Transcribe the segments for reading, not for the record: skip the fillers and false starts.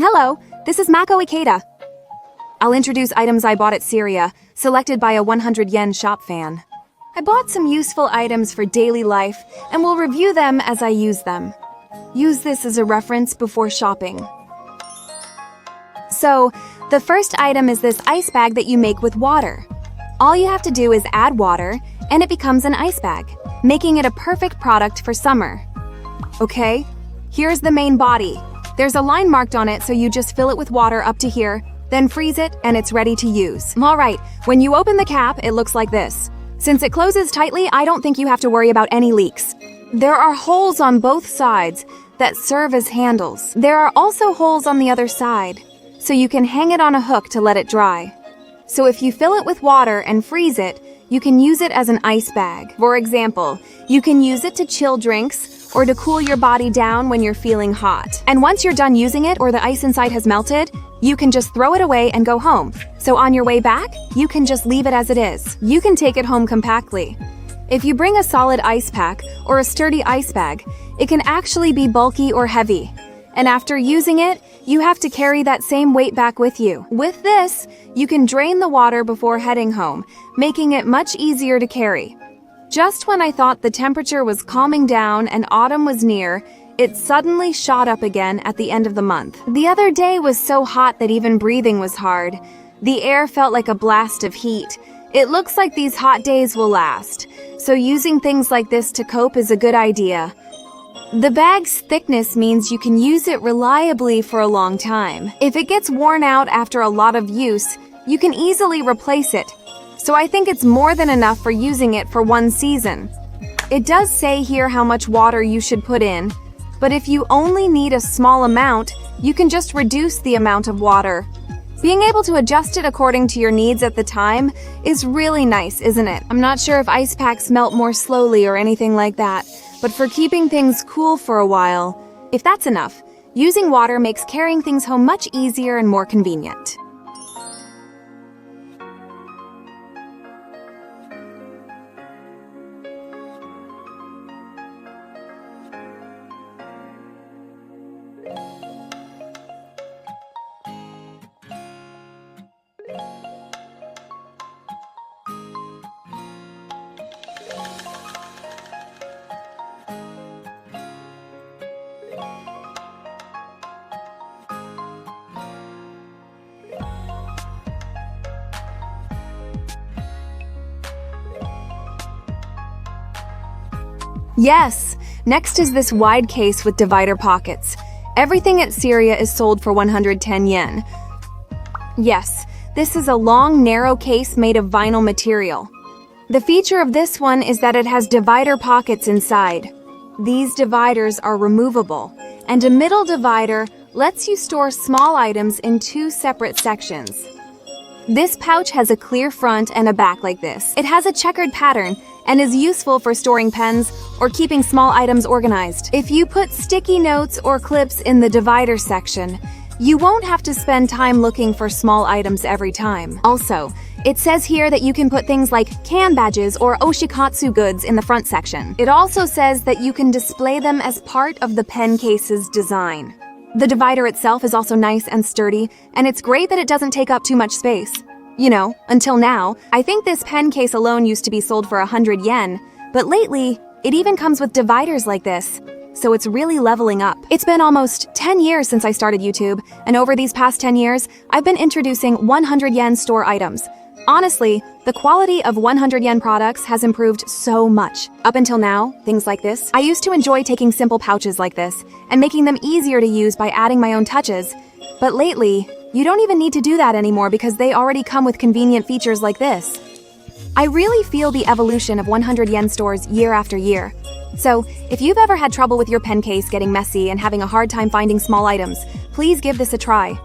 Hello, this is Mako Ikeda. I'll introduce items I bought at Seria, selected by a 100 yen shop fan. I bought some useful items for daily life, and will review them as I use them. Use this as a reference before shopping. So, the first item is this ice bag that you make with water. All you have to do is add water, and it becomes an ice bag, making it a perfect product for summer. Okay, here's the main body. There's a line marked on it, so you just fill it with water up to here, then freeze it, and it's ready to use. Alright, when you open the cap, it looks like this. Since it closes tightly, I don't think you have to worry about any leaks. There are holes on both sides that serve as handles. There are also holes on the other side, so you can hang it on a hook to let it dry. So if you fill it with water and freeze it, you can use it as an ice bag. For example, you can use it to chill drinks or to cool your body down when you're feeling hot. And once you're done using it or the ice inside has melted, you can just throw it away and go home. So on your way back, you can just leave it as it is. You can take it home compactly. If you bring a solid ice pack or a sturdy ice bag, it can actually be bulky or heavy. And after using it, you have to carry that same weight back with you. With this, you can drain the water before heading home, making it much easier to carry. Just when I thought the temperature was calming down and autumn was near, it suddenly shot up again at the end of the month. The other day was so hot that even breathing was hard. The air felt like a blast of heat. It looks like these hot days will last, so using things like this to cope is a good idea. The bag's thickness means you can use it reliably for a long time. If it gets worn out after a lot of use, you can easily replace it. So I think it's more than enough for using it for one season. It does say here how much water you should put in, but if you only need a small amount, you can just reduce the amount of water. Being able to adjust it according to your needs at the time is really nice, isn't it? I'm not sure if ice packs melt more slowly or anything like that, but for keeping things cool for a while, if that's enough, using water makes carrying things home much easier and more convenient. Yes! Next is this wide case with divider pockets. Everything at Seria is sold for 110 yen. Yes, this is a long, narrow case made of vinyl material. The feature of this one is that it has divider pockets inside. These dividers are removable, and a middle divider lets you store small items in two separate sections. This pouch has a clear front and a back like this. It has a checkered pattern and is useful for storing pens or keeping small items organized. If you put sticky notes or clips in the divider section, you won't have to spend time looking for small items every time. Also, it says here that you can put things like can badges or oshikatsu goods in the front section. It also says that you can display them as part of the pen case's design. The divider itself is also nice and sturdy, and it's great that it doesn't take up too much space. You know, until now, I think this pen case alone used to be sold for 100 yen, but lately, it even comes with dividers like this, so it's really leveling up. It's been almost 10 years since I started YouTube, and over these past 10 years, I've been introducing 100 yen store items. Honestly, the quality of 100 yen products has improved so much. Up until now, things like this, I used to enjoy taking simple pouches like this and making them easier to use by adding my own touches, but lately, you don't even need to do that anymore because they already come with convenient features like this. I really feel the evolution of 100 yen stores year after year. So, if you've ever had trouble with your pen case getting messy and having a hard time finding small items, please give this a try.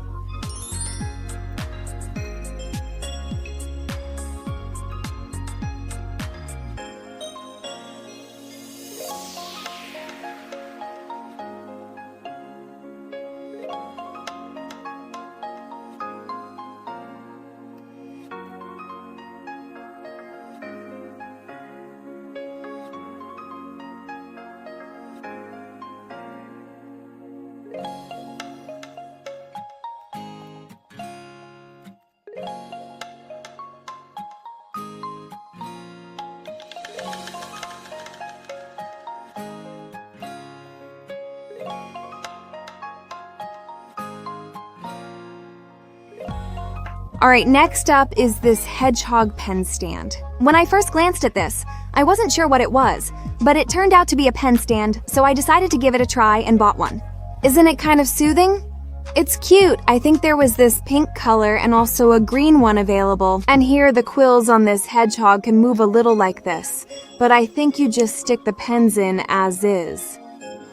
Alright, next up is this Hedgehog pen stand. When I first glanced at this, I wasn't sure what it was, but it turned out to be a pen stand, so I decided to give it a try and bought one. Isn't it kind of soothing? It's cute. I think there was this pink color and also a green one available. And here the quills on this hedgehog can move a little like this, but I think you just stick the pens in as is.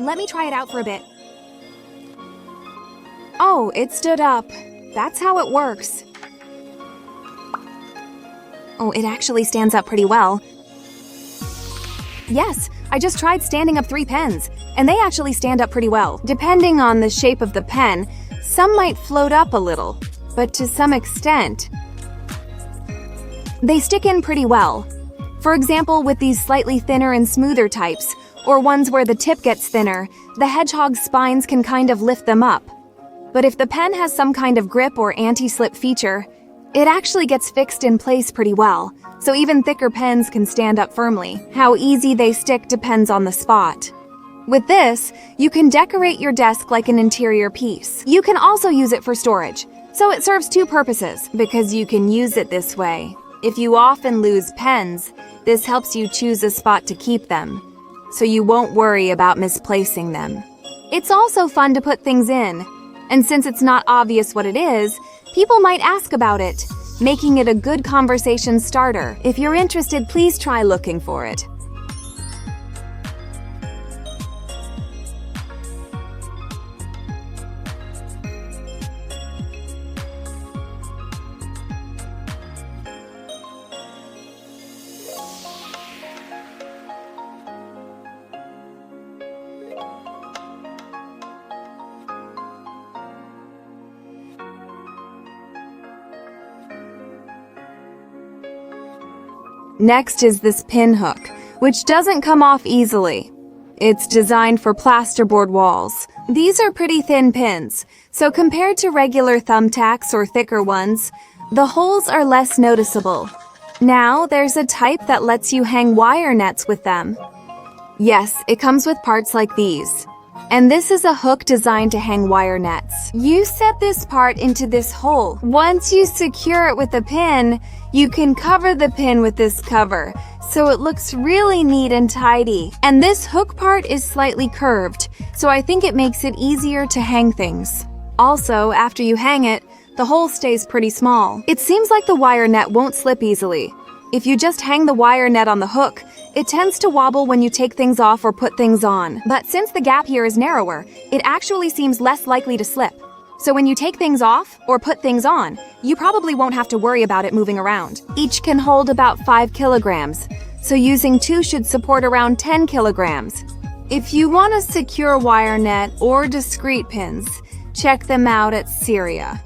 Let me try it out for a bit. Oh, it stood up. That's how it works. Oh, it actually stands up pretty well. Yes, I just tried standing up 3 pens, and they actually stand up pretty well. Depending on the shape of the pen, some might float up a little, but to some extent, they stick in pretty well. For example, with these slightly thinner and smoother types, or ones where the tip gets thinner, the hedgehog's spines can kind of lift them up. But if the pen has some kind of grip or anti-slip feature, it actually gets fixed in place pretty well, so even thicker pens can stand up firmly. How easy they stick depends on the spot. With this, you can decorate your desk like an interior piece. You can also use it for storage, so it serves 2 purposes, because you can use it this way. If you often lose pens, this helps you choose a spot to keep them, so you won't worry about misplacing them. It's also fun to put things in, and since it's not obvious what it is, people might ask about it, making it a good conversation starter. If you're interested, please try looking for it. Next is this pin hook, which doesn't come off easily. It's designed for plasterboard walls. These are pretty thin pins, so compared to regular thumbtacks or thicker ones, the holes are less noticeable. Now, there's a type that lets you hang wire nets with them. Yes, it comes with parts like these. And this is a hook designed to hang wire nets. You set this part into this hole. Once you secure it with a pin, you can cover the pin with this cover, so it looks really neat and tidy. And this hook part is slightly curved, so I think it makes it easier to hang things. Also, after you hang it, the hole stays pretty small. It seems like the wire net won't slip easily. If you just hang the wire net on the hook, it tends to wobble when you take things off or put things on. But since the gap here is narrower, it actually seems less likely to slip. So when you take things off or put things on, you probably won't have to worry about it moving around. Each can hold about 5 kilograms, so using 2 should support around 10 kilograms. If you want a secure wire net or discrete pins, check them out at Seria.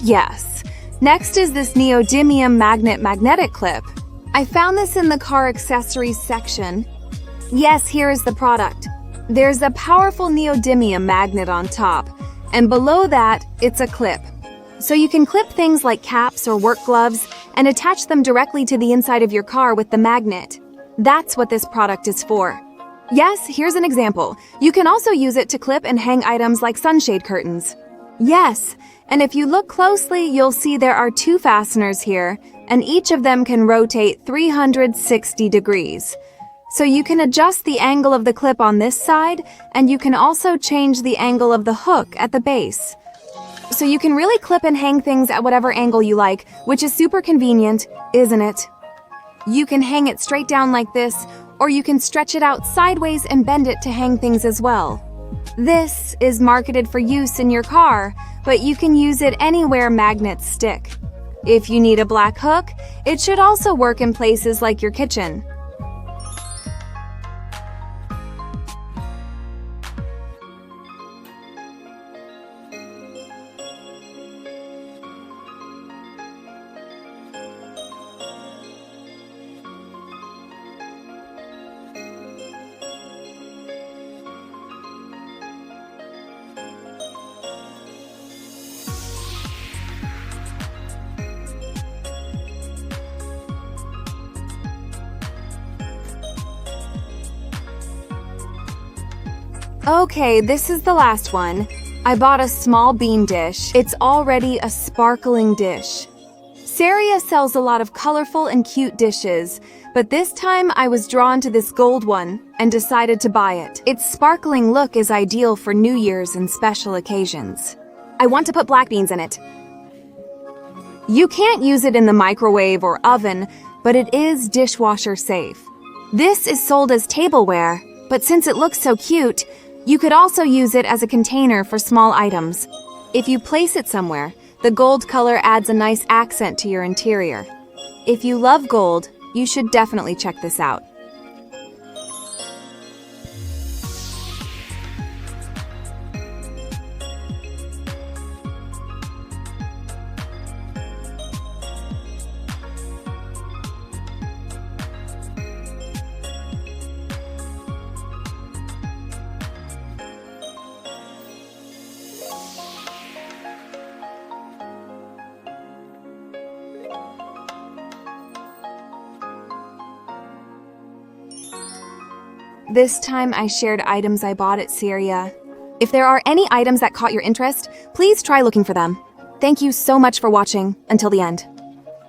Yes. Next is this Neodymium magnetic clip. I found this in the car accessories section. Yes, here is the product. There's a powerful neodymium magnet on top, and below that, it's a clip. So you can clip things like caps or work gloves and attach them directly to the inside of your car with the magnet. That's what this product is for. Yes, here's an example. You can also use it to clip and hang items like sunshade curtains. Yes, and if you look closely, you'll see there are 2 fasteners here, and each of them can rotate 360 degrees. So you can adjust the angle of the clip on this side, and you can also change the angle of the hook at the base. So you can really clip and hang things at whatever angle you like, which is super convenient, isn't it? You can hang it straight down like this, or you can stretch it out sideways and bend it to hang things as well. This is marketed for use in your car, but you can use it anywhere magnets stick. If you need a black hook, it should also work in places like your kitchen. Okay, this is the last one. I bought a small bean dish. It's already a sparkling dish. Seria sells a lot of colorful and cute dishes, but this time I was drawn to this gold one and decided to buy it. Its sparkling look is ideal for New Year's and special occasions. I want to put black beans in it. You can't use it in the microwave or oven, but it is dishwasher safe. This is sold as tableware, but since it looks so cute, you could also use it as a container for small items. If you place it somewhere, the gold color adds a nice accent to your interior. If you love gold, you should definitely check this out. This time I shared items I bought at Seria. If there are any items that caught your interest, please try looking for them. Thank you so much for watching until the end.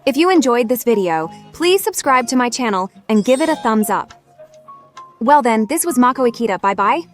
If you enjoyed this video, please subscribe to my channel and give it a thumbs up. Well then, this was Mako Ikeda. Bye-bye.